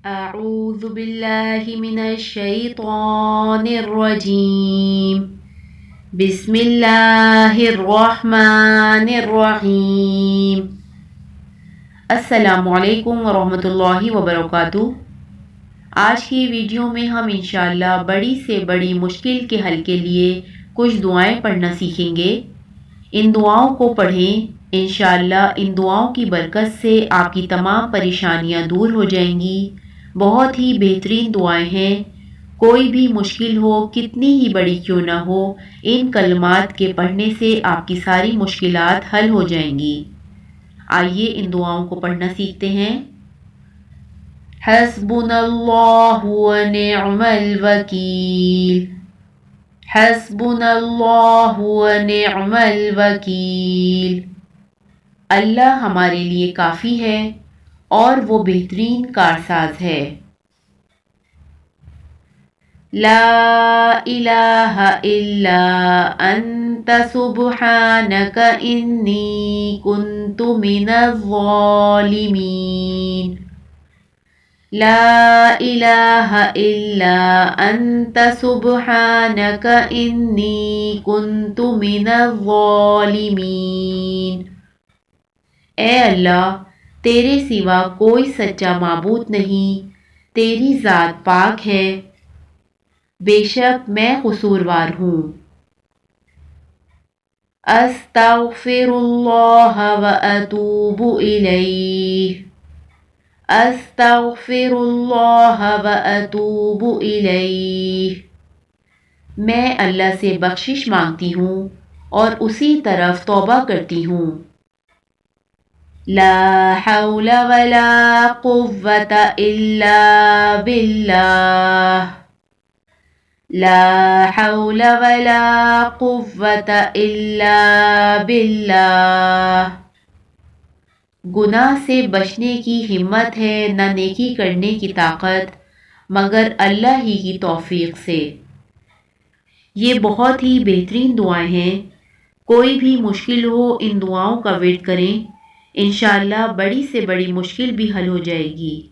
أعوذ بالله من الشيطان الرجيم بسم الله الرحمن الرحیم۔ السلام علیکم ورحمۃ اللہ وبرکاتہ۔ آج کی ویڈیو میں ہم انشاءاللہ بڑی سے بڑی مشکل کے حل کے لیے کچھ دعائیں پڑھنا سیکھیں گے۔ ان دعاؤں کو پڑھیں، انشاءاللہ ان دعاؤں کی برکت سے آپ کی تمام پریشانیاں دور ہو جائیں گی۔ بہت ہی بہترین دعائیں ہیں۔ کوئی بھی مشکل ہو، کتنی ہی بڑی کیوں نہ ہو، ان کلمات کے پڑھنے سے آپ کی ساری مشکلات حل ہو جائیں گی۔ آئیے ان دعاؤں کو پڑھنا سیکھتے ہیں۔ حسبنا اللہ ونعم الوکیل، حسبنا اللہ ونعم الوکیل۔ اللہ ہمارے لیے کافی ہے اور وہ بہترین کارساز ہے۔ لا الہ الا انت سبحانک انی کنت من الظالمین۔ لا الہ الا انت سبحانک انی کنت من الظالمین۔ اے اللہ، تیرے سوا کوئی سچا معبود نہیں، تیری ذات پاک ہے، بے شک میں قصوروار ہوں۔ استغفر اللہ واتوب الیہ، استغفر اللہ واتوب الیہ۔ میں اللہ سے بخشش مانگتی ہوں اور اسی طرف توبہ کرتی ہوں۔ لا حول ولا قوة الا باللہ، لا حول ولا قوة الا باللہ۔ گناہ سے بچنے کی ہمت ہے نہ نیکی کرنے کی طاقت، مگر اللہ ہی کی توفیق سے۔ یہ بہت ہی بہترین دعائیں ہیں۔ کوئی بھی مشکل ہو، ان دعاؤں کا ورد کریں، انشاءاللہ بڑی سے بڑی مشکل بھی حل ہو جائے گی۔